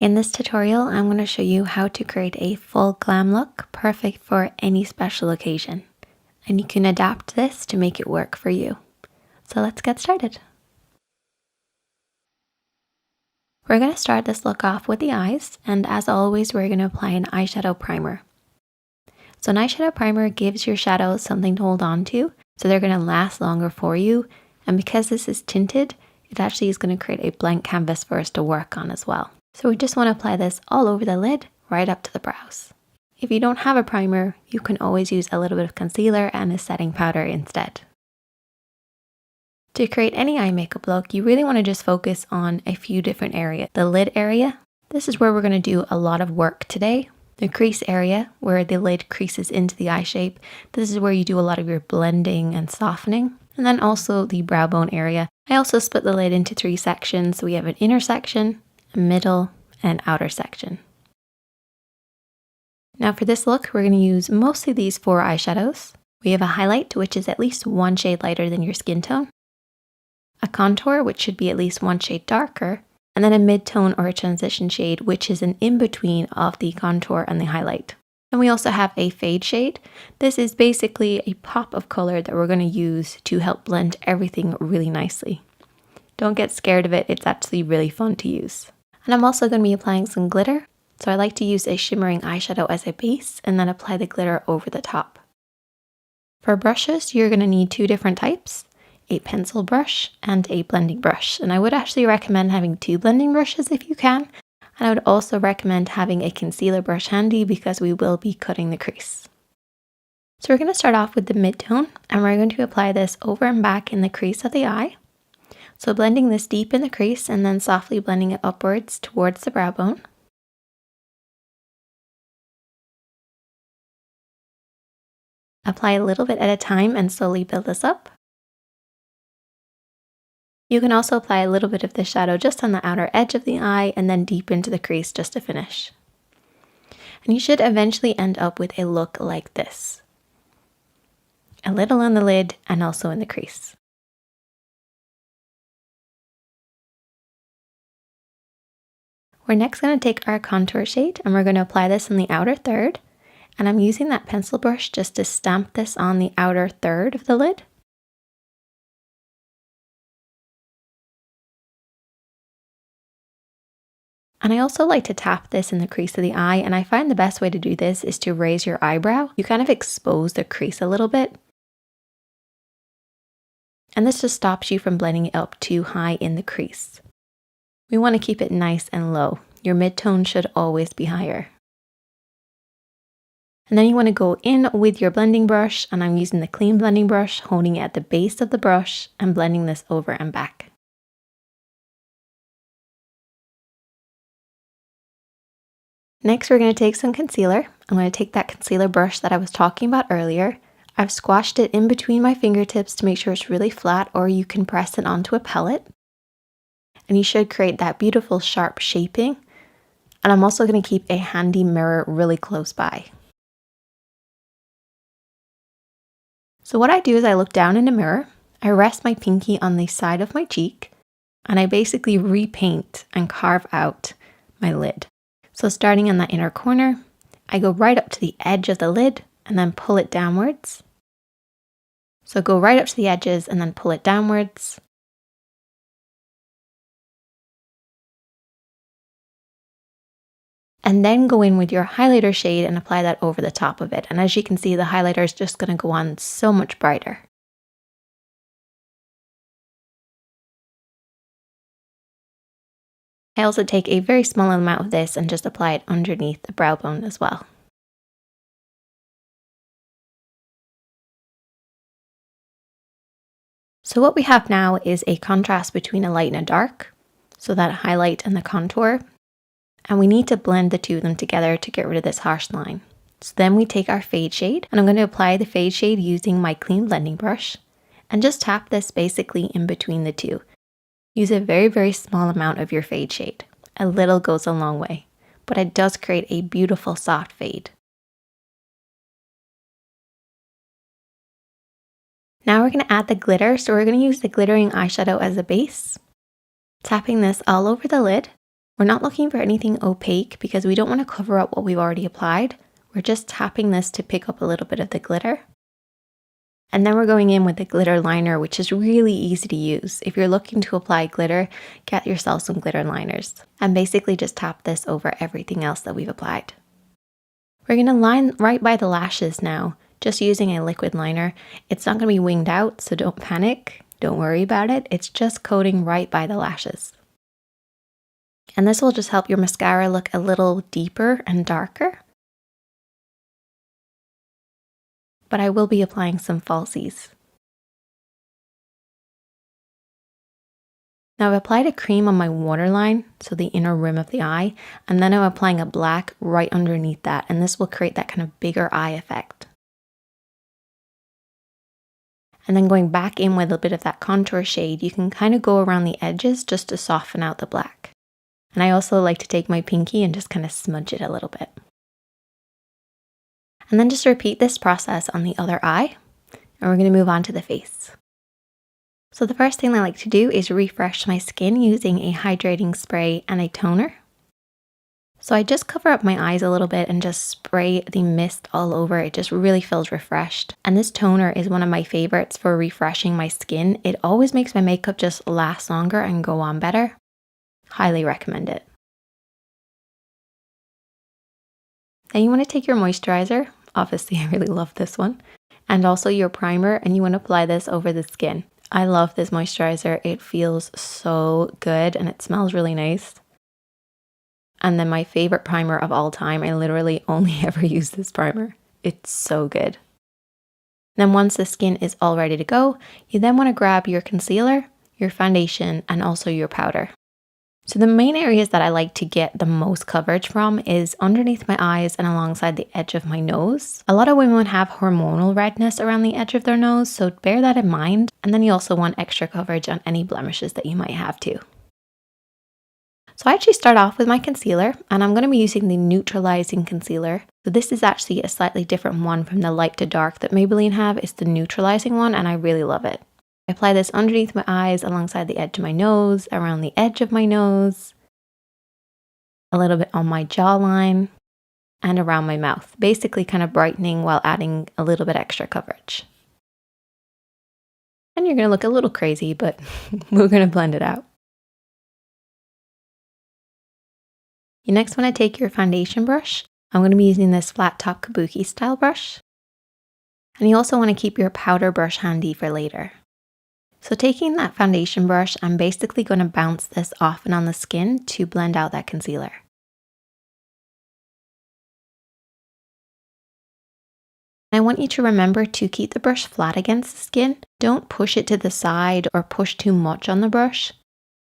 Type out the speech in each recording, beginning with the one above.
In this tutorial, I'm going to show you how to create a full glam look perfect for any special occasion. And you can adapt this to make it work for you. So let's get started. We're going to start this look off with the eyes, and as always, we're going to apply an eyeshadow primer. So an eyeshadow primer gives your shadows something to hold on to, so they're going to last longer for you. And because this is tinted, it actually is going to create a blank canvas for us to work on as well. So we just want to apply this all over the lid, right up to the brows. If you don't have a primer, you can always use a little bit of concealer and a setting powder instead. To create any eye makeup look, you really want to just focus on a few different areas. The lid area, this is where we're going to do a lot of work today. The crease area, where the lid creases into the eye shape, this is where you do a lot of your blending and softening. And then also the brow bone area. I also split the lid into 3 sections. So we have an inner section, a middle, and outer section. Now for this look, we're going to use mostly these 4 eyeshadows. We have a highlight, which is at least 1 shade lighter than your skin tone, a contour, which should be at least 1 shade darker, and then a mid-tone or a transition shade, which is an in-between of the contour and the highlight. And we also have a fade shade. This is basically a pop of color that we're going to use to help blend everything really nicely. Don't get scared of it, it's actually really fun to use. And I'm also going to be applying some glitter. So I like to use a shimmering eyeshadow as a base and then apply the glitter over the top. For brushes, you're going to need 2 different types, a pencil brush and a blending brush. And I would actually recommend having 2 blending brushes if you can. And I would also recommend having a concealer brush handy because we will be cutting the crease. So we're going to start off with the mid-tone and we're going to apply this over and back in the crease of the eye. So blending this deep in the crease and then softly blending it upwards towards the brow bone. Apply a little bit at a time and slowly build this up. You can also apply a little bit of the shadow just on the outer edge of the eye and then deep into the crease just to finish. And you should eventually end up with a look like this. A little on the lid and also in the crease. We're next going to take our contour shade and we're going to apply this on the outer third. And I'm using that pencil brush just to stamp this on the outer third of the lid. And I also like to tap this in the crease of the eye, and I find the best way to do this is to raise your eyebrow. You kind of expose the crease a little bit. And this just stops you from blending it up too high in the crease. We want to keep it nice and low. Your mid-tone should always be higher. And then you want to go in with your blending brush, and I'm using the clean blending brush, holding it at the base of the brush and blending this over and back. Next, we're going to take some concealer. I'm going to take that concealer brush that I was talking about earlier. I've squashed it in between my fingertips to make sure it's really flat, or you can press it onto a palette. And you should create that beautiful sharp shaping. And I'm also going to keep a handy mirror really close by. So what I do is I look down in the mirror, I rest my pinky on the side of my cheek, and I basically repaint and carve out my lid. So starting in that inner corner, I go right up to the edge of the lid and then pull it downwards. So go right up to the edges and then pull it downwards. And then go in with your highlighter shade and apply that over the top of it. And as you can see, the highlighter is just going to go on so much brighter. I also take a very small amount of this and just apply it underneath the brow bone as well. So what we have now is a contrast between a light and a dark, so that highlight and the contour. And we need to blend the 2 of them together to get rid of this harsh line. So then we take our fade shade, and I'm going to apply the fade shade using my clean blending brush, and just tap this basically in between the 2. Use a very, very small amount of your fade shade. A little goes a long way, but it does create a beautiful soft fade. Now we're going to add the glitter, so we're going to use the glittering eyeshadow as a base. Tapping this all over the lid. We're not looking for anything opaque because we don't want to cover up what we've already applied. We're just tapping this to pick up a little bit of the glitter. And then we're going in with the glitter liner, which is really easy to use. If you're looking to apply glitter, get yourself some glitter liners. And basically just tap this over everything else that we've applied. We're going to line right by the lashes now, just using a liquid liner. It's not going to be winged out, so don't panic. Don't worry about it. It's just coating right by the lashes. And this will just help your mascara look a little deeper and darker. But I will be applying some falsies. Now I've applied a cream on my waterline, so the inner rim of the eye, and then I'm applying a black right underneath that, and this will create that kind of bigger eye effect. And then going back in with a bit of that contour shade, you can kind of go around the edges just to soften out the black. And I also like to take my pinky and just kind of smudge it a little bit. And then just repeat this process on the other eye, and we're going to move on to the face. So the first thing I like to do is refresh my skin using a hydrating spray and a toner. So I just cover up my eyes a little bit and just spray the mist all over. It just really feels refreshed. And this toner is one of my favorites for refreshing my skin. It always makes my makeup just last longer and go on better. Highly recommend it. Then you want to take your moisturizer. Obviously, I really love this one. And also your primer, and you want to apply this over the skin. I love this moisturizer. It feels so good and it smells really nice. And then my favorite primer of all time, I literally only ever use this primer. It's so good. Then once the skin is all ready to go, you then want to grab your concealer, your foundation, and also your powder. So the main areas that I like to get the most coverage from is underneath my eyes and alongside the edge of my nose. A lot of women have hormonal redness around the edge of their nose, so bear that in mind. And then you also want extra coverage on any blemishes that you might have too. So I actually start off with my concealer, and I'm going to be using the neutralizing concealer. So this is actually a slightly different one from the light to dark that Maybelline have. It's the neutralizing one, and I really love it. I apply this underneath my eyes, alongside the edge of my nose, around the edge of my nose, a little bit on my jawline, and around my mouth, basically kind of brightening while adding a little bit extra coverage. And you're going to look a little crazy, but we're going to blend it out. You next want to take your foundation brush. I'm going to be using this flat top kabuki style brush. And you also want to keep your powder brush handy for later. So taking that foundation brush, I'm basically going to bounce this off and on the skin to blend out that concealer. I want you to remember to keep the brush flat against the skin. Don't push it to the side or push too much on the brush.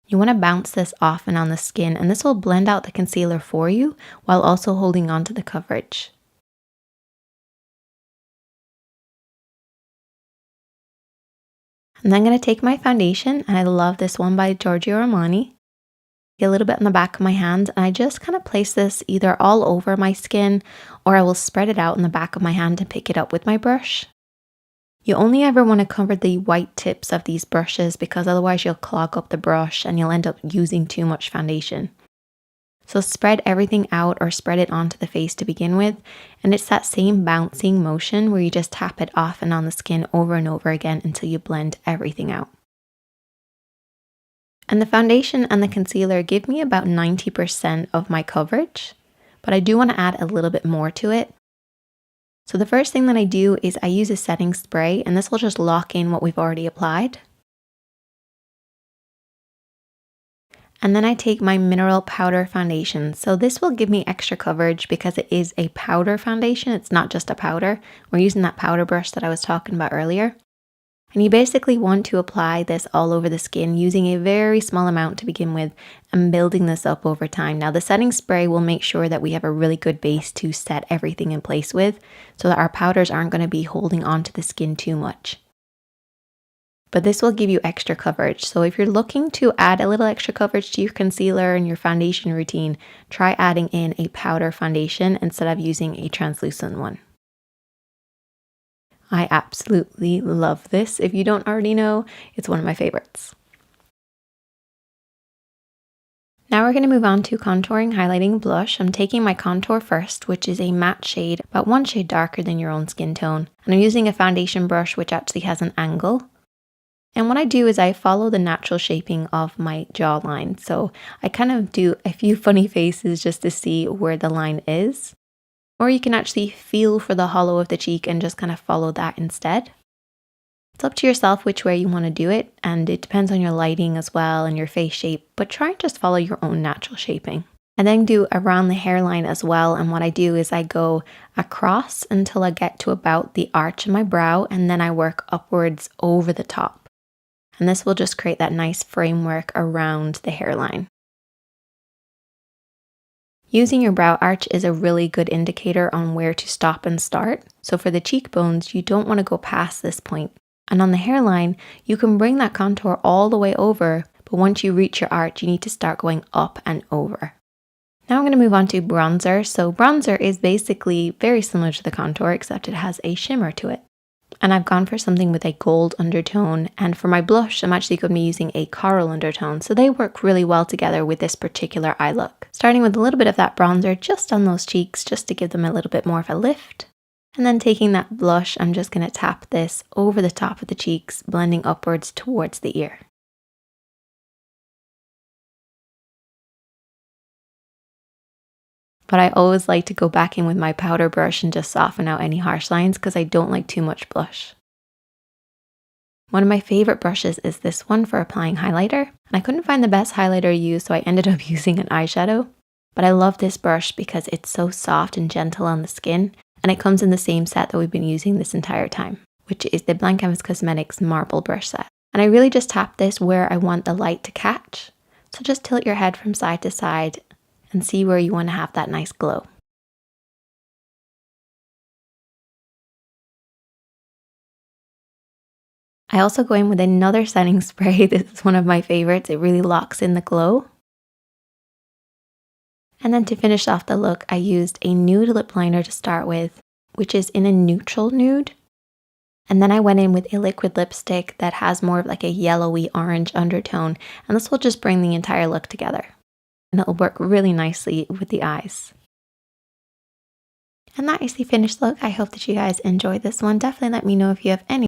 You want to bounce this off and on the skin, and this will blend out the concealer for you while also holding on to the coverage. And then I'm going to take my foundation, and I love this one by Giorgio Armani. Get a little bit on the back of my hand, and I just kind of place this either all over my skin, or I will spread it out in the back of my hand and pick it up with my brush. You only ever want to cover the white tips of these brushes because otherwise you'll clog up the brush and you'll end up using too much foundation. So spread everything out or spread it onto the face to begin with, and it's that same bouncing motion where you just tap it off and on the skin over and over again until you blend everything out. And the foundation and the concealer give me about 90% of my coverage, but I do want to add a little bit more to it. So the first thing that I do is I use a setting spray, and this will just lock in what we've already applied. And then I take my mineral powder foundation. So this will give me extra coverage because it is a powder foundation. It's not just a powder. We're using that powder brush that I was talking about earlier. And you basically want to apply this all over the skin using a very small amount to begin with and building this up over time. Now the setting spray will make sure that we have a really good base to set everything in place with so that our powders aren't going to be holding onto the skin too much. But this will give you extra coverage. So if you're looking to add a little extra coverage to your concealer and your foundation routine, try adding in a powder foundation instead of using a translucent one. I absolutely love this. If you don't already know, it's one of my favorites. Now we're going to move on to contouring, highlighting, blush. I'm taking my contour first, which is a matte shade, about one shade darker than your own skin tone. And I'm using a foundation brush which actually has an angle. And what I do is I follow the natural shaping of my jawline. So I kind of do a few funny faces just to see where the line is. Or you can actually feel for the hollow of the cheek and just kind of follow that instead. It's up to yourself which way you want to do it, and it depends on your lighting as well and your face shape, but try and just follow your own natural shaping. I then do around the hairline as well, and what I do is I go across until I get to about the arch of my brow, and then I work upwards over the top. And this will just create that nice framework around the hairline. Using your brow arch is a really good indicator on where to stop and start. So for the cheekbones, you don't want to go past this point. And on the hairline, you can bring that contour all the way over, but once you reach your arch, you need to start going up and over. Now I'm going to move on to bronzer. So bronzer is basically very similar to the contour, except it has a shimmer to it. And I've gone for something with a gold undertone, and for my blush, I'm actually going to be using a coral undertone, so they work really well together with this particular eye look. Starting with a little bit of that bronzer just on those cheeks, just to give them a little bit more of a lift. And then taking that blush, I'm just going to tap this over the top of the cheeks, blending upwards towards the ear. But I always like to go back in with my powder brush and just soften out any harsh lines because I don't like too much blush. One of my favorite brushes is this one for applying highlighter. And I couldn't find the best highlighter to use, so I ended up using an eyeshadow. But I love this brush because it's so soft and gentle on the skin. And it comes in the same set that we've been using this entire time, which is the Blank Canvas Cosmetics Marble Brush Set. And I really just tap this where I want the light to catch. So just tilt your head from side to side and see where you want to have that nice glow. I also go in with another setting spray. This is one of my favorites. It really locks in the glow. And then to finish off the look, I used a nude lip liner to start with, which is in a neutral nude. And then I went in with a liquid lipstick that has more of like a yellowy orange undertone. And this will just bring the entire look together. And it'll work really nicely with the eyes. And that is the finished look. I hope that you guys enjoyed this one. Definitely let me know if you have any